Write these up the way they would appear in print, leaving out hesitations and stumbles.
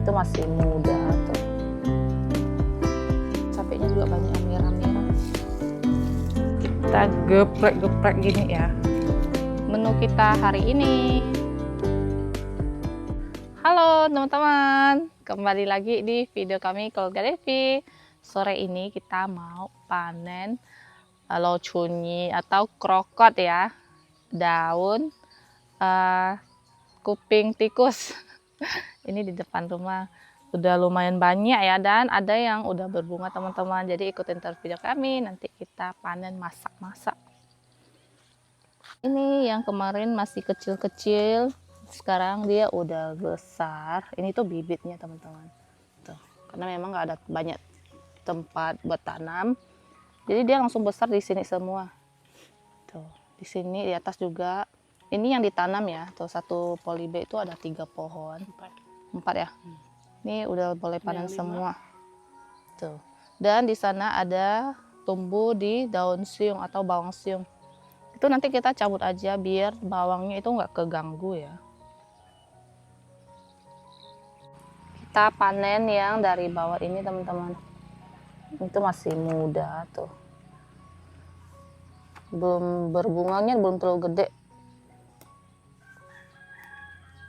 Itu masih muda tuh. Cabenya juga banyak yang merah-merah. Kita geprek-geprek gini ya. Menu kita hari ini. Halo teman-teman, kembali lagi di video kami Keluarga Devi. Sore ini kita mau panen laucunyi atau krokot ya, daun kuping tikus. Ini di depan rumah udah lumayan banyak ya, dan ada yang udah berbunga teman-teman. Jadi ikutin terus video kami, nanti kita panen masak-masak. Ini yang kemarin masih kecil-kecil, sekarang dia udah besar. Ini tuh bibitnya teman-teman tuh, karena memang nggak ada banyak tempat buat tanam, jadi dia langsung besar di sini semua tuh. Di sini di atas juga ini yang ditanam ya tuh, satu polybag itu ada 3 pohon, 4 ya. Ini udah boleh panen semua tuh. Dan di sana ada tumbuh di daun siung atau bawang siung. Itu nanti kita cabut aja biar bawangnya itu nggak keganggu ya. Kita panen yang dari bawah ini teman-teman. Itu masih muda tuh. Belum berbunganya, belum terlalu gede.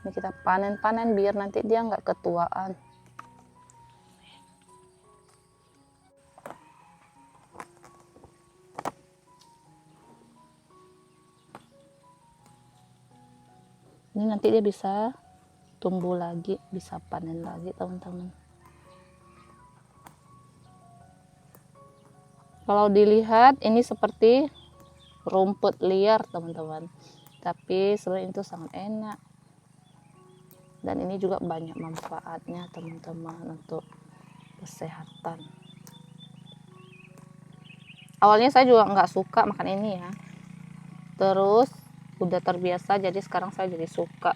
Ini kita panen-panen biar nanti dia nggak ketuaan. Ini nanti dia bisa tumbuh lagi, bisa panen lagi teman-teman. Kalau dilihat ini seperti rumput liar teman-teman, tapi sebenarnya itu sangat enak. Dan ini juga banyak manfaatnya teman-teman untuk kesehatan. Awalnya saya juga nggak suka makan ini ya, terus udah terbiasa jadi sekarang saya jadi suka.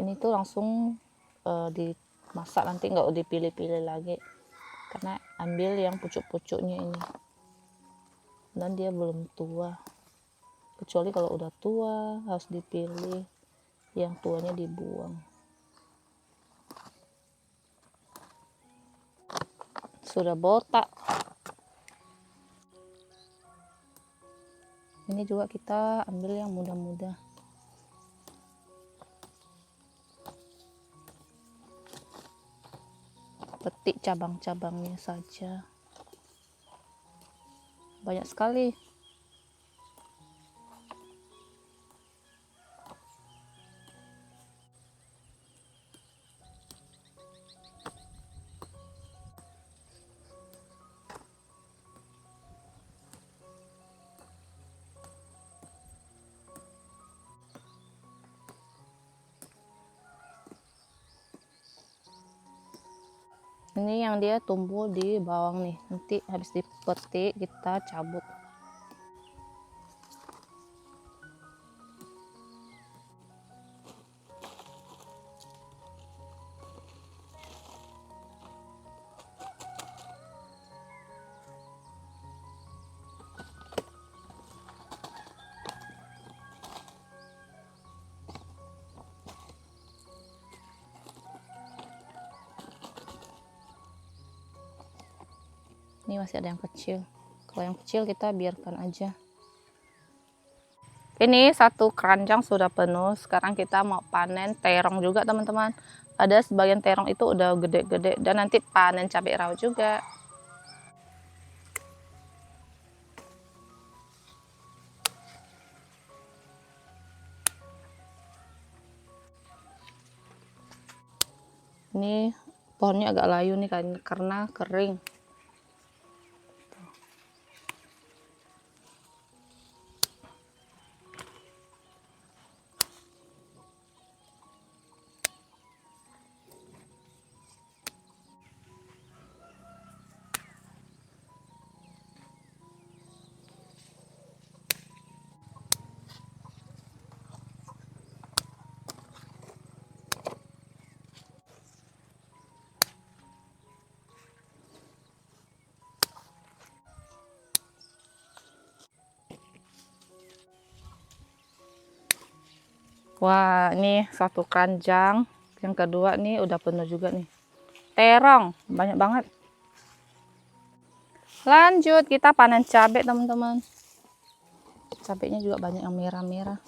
Ini tuh langsung dimasak, nanti nggak dipilih-pilih lagi, karena ambil yang pucuk-pucuknya ini. Dan dia belum tua, kecuali kalau udah tua harus dipilih, yang tuanya dibuang. Sudah botak. Ini juga kita ambil yang muda-muda. Petik cabang-cabangnya saja. Banyak sekali. Ini yang dia tumbuh di bawang nih, nanti habis dipetik kita cabut. Ini masih ada yang kecil. Kalau yang kecil kita biarkan aja. Ini satu keranjang sudah penuh. Sekarang kita mau panen terong juga teman-teman. Ada sebagian terong itu udah gede-gede, dan nanti panen cabai rawit juga. Ini pohonnya agak layu nih karena kering. Wah, ini satu keranjang. Yang kedua nih udah penuh juga nih. Terong, banyak banget. Lanjut, kita panen cabai, teman-teman. Cabainya juga banyak yang merah-merah.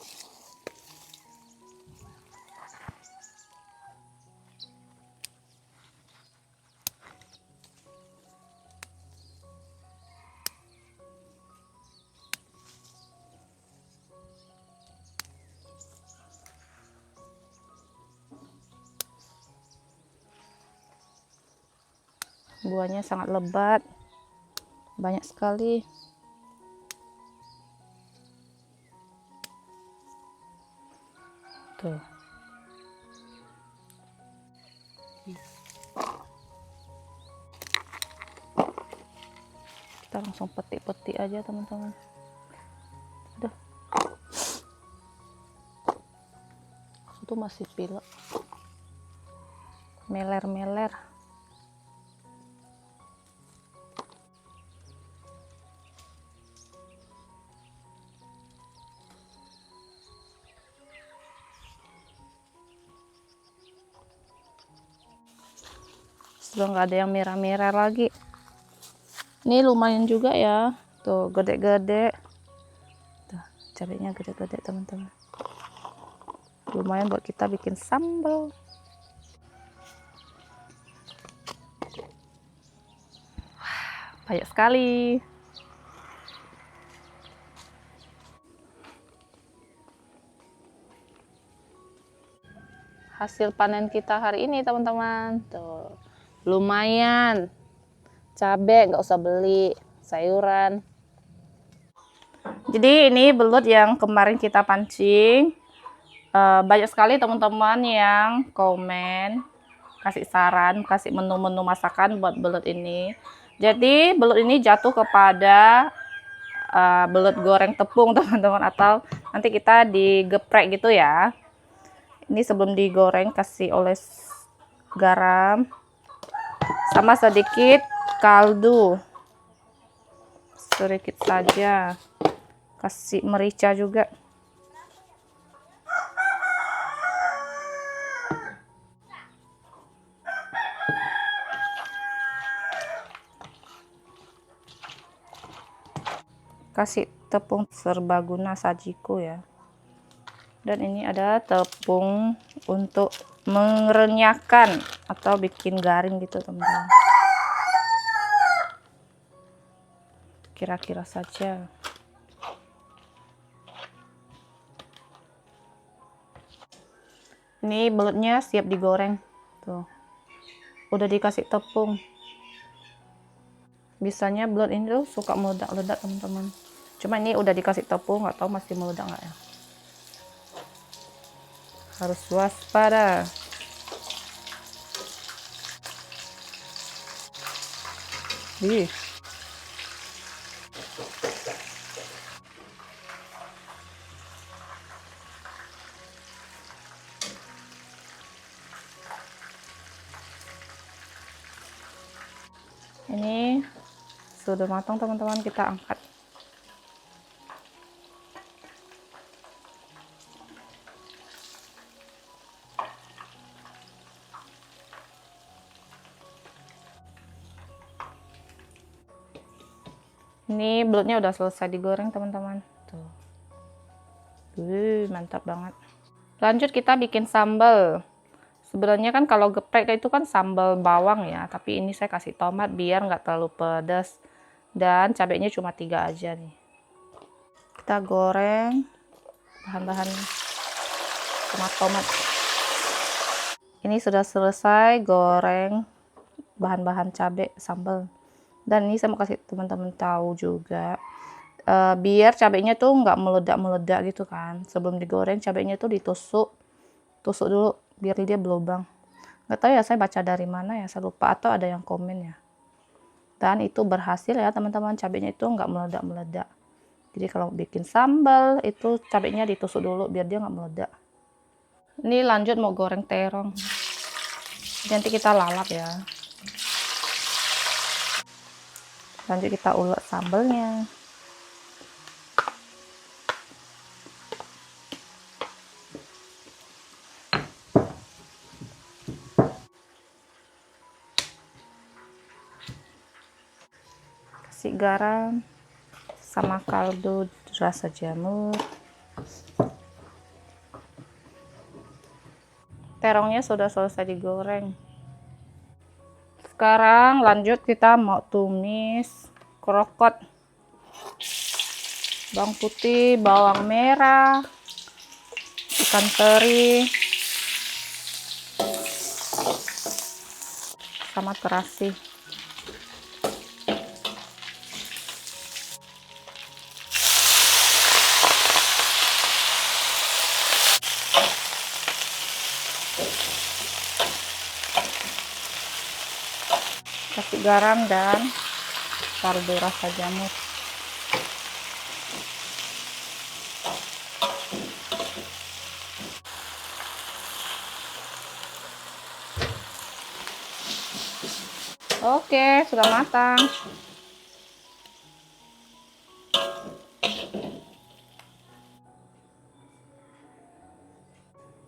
Buahnya sangat lebat, banyak sekali. Tuh. Kita langsung petik-petik aja, teman-teman. Udah. Itu masih pilek. Meler-meler. Sudah nggak ada yang merah-merah lagi. Ini lumayan juga ya. Tuh, gede-gede. Tuh, cabainya gede-gede, teman-teman. Lumayan buat kita bikin sambal. Banyak sekali. Hasil panen kita hari ini, teman-teman. Tuh, lumayan. Cabai nggak usah beli, sayuran. Jadi ini belut yang kemarin kita pancing. Banyak sekali teman-teman yang komen, kasih saran, kasih menu-menu masakan buat belut ini. Jadi belut ini jatuh kepada belut goreng tepung, teman-teman, atau nanti kita digeprek gitu ya. Ini sebelum digoreng kasih oles garam sama sedikit kaldu, sedikit saja, kasih merica juga. Kasih tepung serbaguna sajiku ya. Dan ini ada tepung untuk mengenyahkan atau bikin garing gitu, teman-teman. Kira-kira saja. Ini belutnya siap digoreng. Tuh. Udah dikasih tepung. Biasanya belut ini tuh suka meledak-ledak, teman-teman. Cuma ini udah dikasih tepung, nggak tahu masih meledak nggak ya. Harus waspada. Ih. Ini sudah matang, teman-teman, kita angkat. Ini belutnya udah selesai digoreng, teman-teman. Tuh. Mantap banget. Lanjut kita bikin sambal. Sebenarnya kan kalau geprek itu kan sambal bawang ya, tapi ini saya kasih tomat biar nggak terlalu pedas. Dan cabenya cuma 3 aja nih. Kita goreng bahan-bahan tomat. Ini sudah selesai goreng bahan-bahan cabai sambal. Dan ini saya mau kasih teman-teman tahu juga, biar cabainya tuh nggak meledak-meledak gitu kan. Sebelum digoreng cabainya tuh tusuk dulu biar dia berlubang. Nggak tahu ya, saya baca dari mana ya, saya lupa, atau ada yang komen ya. Dan itu berhasil ya, teman-teman, cabainya itu nggak meledak-meledak. Jadi kalau bikin sambal itu cabainya ditusuk dulu biar dia nggak meledak. Ini lanjut mau goreng terong. Nanti kita lalap ya. Lanjut kita ulek sambalnya. kasih garam sama kaldu rasa jamur. Terongnya sudah selesai digoreng. Sekarang lanjut kita mau tumis krokot. Bawang putih, bawang merah, ikan teri, sama terasi. Kasih garam dan kaldu rasa jamur. Oke, sudah matang.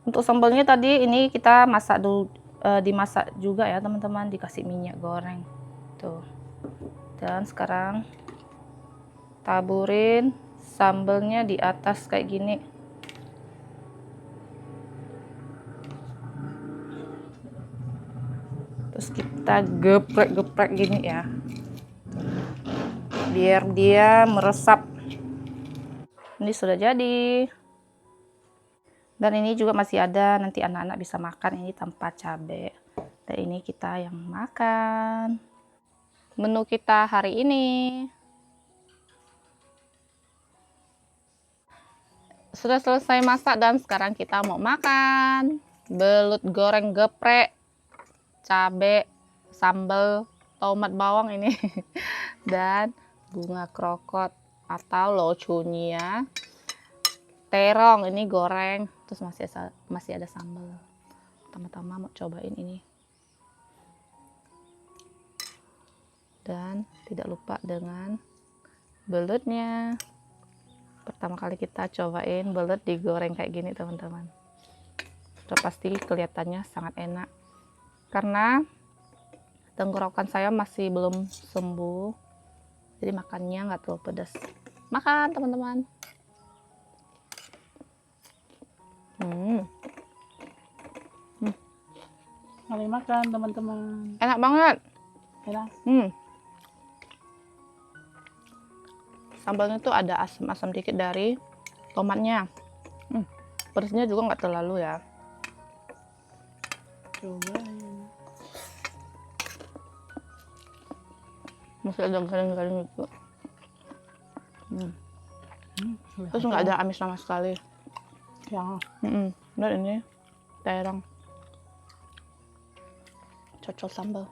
Untuk sambalnya tadi ini kita masak dulu, dimasak juga ya teman-teman, dikasih minyak goreng tuh. Dan sekarang taburin sambalnya di atas kayak gini. Terus kita geprek-geprek gini ya, biar dia meresap. Ini sudah jadi. Dan ini juga masih ada, nanti anak-anak bisa makan ini tanpa cabai. Dan ini kita yang makan. Menu kita hari ini. Sudah selesai masak dan sekarang kita mau makan. Belut goreng geprek, cabai, sambal, tomat bawang ini. Dan bunga krokot atau locunia. Terong ini goreng, terus masih ada sambal. Pertama-tama mau cobain ini. Dan tidak lupa dengan belutnya. Pertama kali kita cobain belut digoreng kayak gini teman-teman. Sudah pasti kelihatannya sangat enak. Karena tenggorokan saya masih belum sembuh, jadi makannya nggak terlalu pedas. Makan teman-teman. Mari makan teman-teman. Enak banget. Enak. Sambalnya tuh ada asam-asam dikit dari tomatnya. Pedasnya juga nggak terlalu ya. Coba. Masih ada garing-garing gitu. Terus nggak ada amis sama sekali. Yang Dan ini terong. Cocol sambal.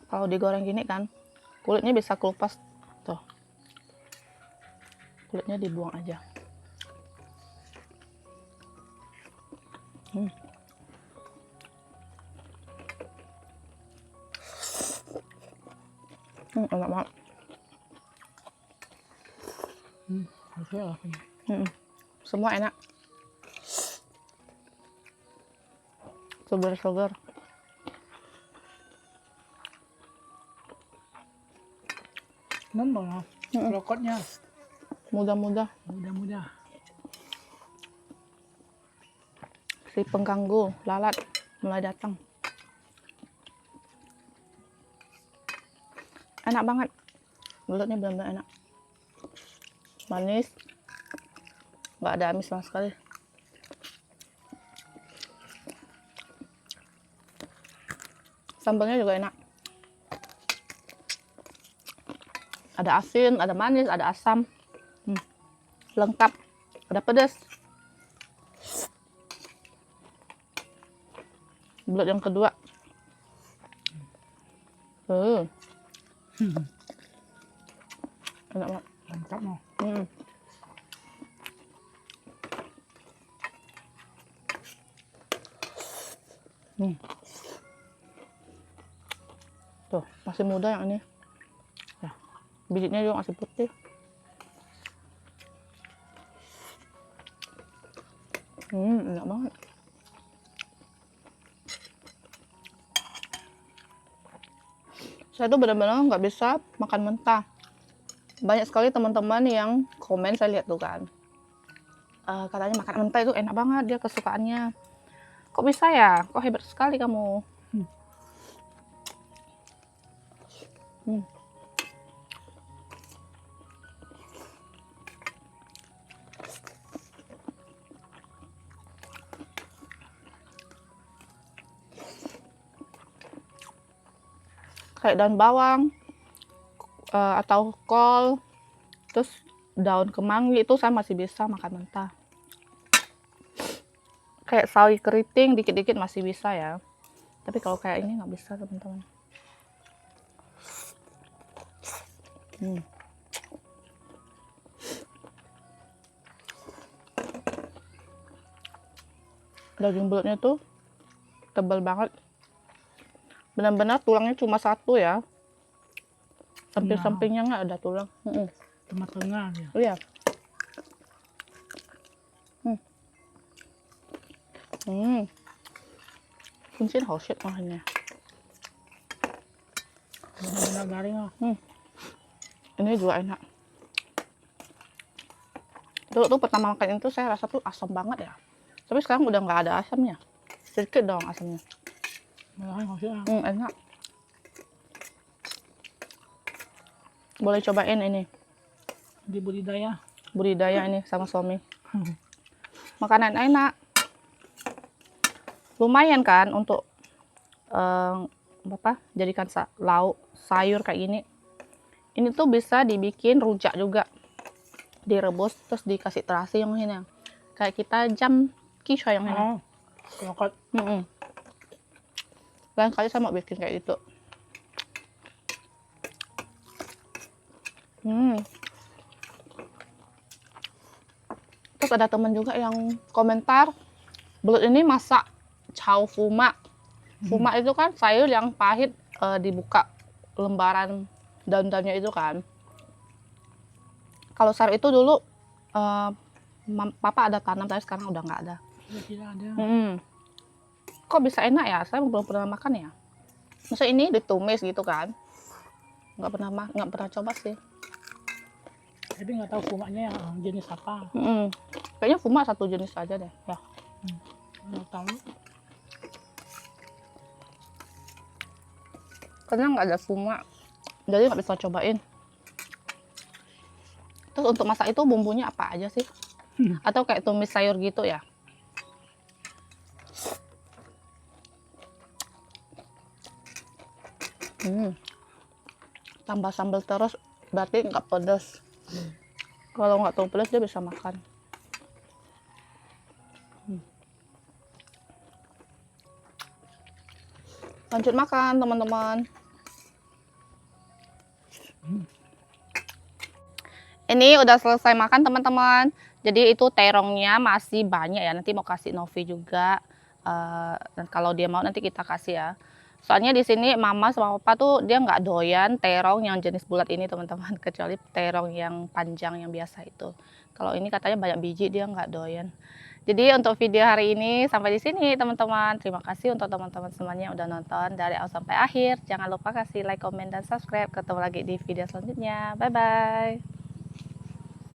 Kalau digoreng gini kan, kulitnya bisa kelupas. Tuh. Kulitnya dibuang aja. Enak banget. Semua enak. Segar-segar. nembang krokotnya. Mudah-mudah. Mudah-mudah. Si pengganggu lalat mulai datang. Enak banget. Belutnya benar-benar enak. Manis. Nggak ada amis sama sekali. Sambalnya juga enak. Ada asin, ada manis, ada asam. Lengkap. Ada pedas. Belut yang kedua. Enak banget. Lengkap mau. Tuh, masih muda yang ini. Ya, bibitnya juga masih putih. Enak banget. Saya tuh benar-benar nggak bisa makan mentah. Banyak sekali teman-teman yang komen, saya lihat tuh kan. Katanya makan mentah itu enak banget, dia kesukaannya. Kok bisa ya? Kok hebat sekali kamu? Hmm. Kayak daun bawang atau kol, terus daun kemangi itu saya masih bisa makan mentah. Kayak sawi keriting dikit-dikit masih bisa ya. Tapi kalau kayak ini nggak bisa teman-teman. Daging belutnya tuh tebal banget. Benar-benar tulangnya cuma satu ya. Samping-sampingnya nggak ada tulang. Tengah-tengah ya. Iya. Kuncin hausit makanya. Benar-benar garing ah. Ini juga enak. Dulu tuh pertama makan itu saya rasa tuh asam banget ya. Tapi sekarang udah nggak ada asamnya. Sedikit dong asamnya. Malahan hausit ah. Enak. Boleh cobain ini. Di budidaya. Budidaya ini sama suami. Makanan enak. Lumayan kan untuk jadikan lauk sayur kayak gini. Ini tuh bisa dibikin rujak juga. Direbus terus dikasih terasi yang ini. Kayak kita jam kisah yang ini. Oh, krokot. Lain kali saya mau bikin kayak gitu. Terus ada teman juga yang komentar, belut ini masak chow fuma. Fuma itu kan sayur yang pahit, dibuka lembaran daun-daunnya itu kan. Kalau sayur itu dulu papa ada tanam, tapi sekarang udah nggak ada. Sudah tidak ada. Kok bisa enak ya? Saya belum pernah makan ya. Maksudnya ini ditumis gitu kan? Nggak pernah coba sih. Tapi nggak tahu fumanya yang jenis apa. Kayaknya fuma satu jenis aja deh. Ya. Nggak tahu. Karena nggak ada fuma, jadi nggak bisa cobain. Terus untuk masak itu bumbunya apa aja sih? Atau kayak tumis sayur gitu ya? Tambah sambal terus berarti nggak pedas. Kalau nggak terlalu pedas dia bisa makan. Lanjut makan teman-teman. Ini udah selesai makan teman-teman. Jadi itu terongnya masih banyak ya. Nanti mau kasih Novi juga. Dan kalau dia mau nanti kita kasih ya. Soalnya di sini mama sama papa tuh dia nggak doyan terong yang jenis bulat ini teman-teman. Kecuali terong yang panjang yang biasa itu. Kalau ini katanya banyak biji dia nggak doyan. Jadi untuk video hari ini sampai di sini teman-teman. Terima kasih untuk teman-teman semuanya yang udah nonton dari awal sampai akhir. Jangan lupa kasih like, komen, dan subscribe. Ketemu lagi di video selanjutnya. Bye-bye.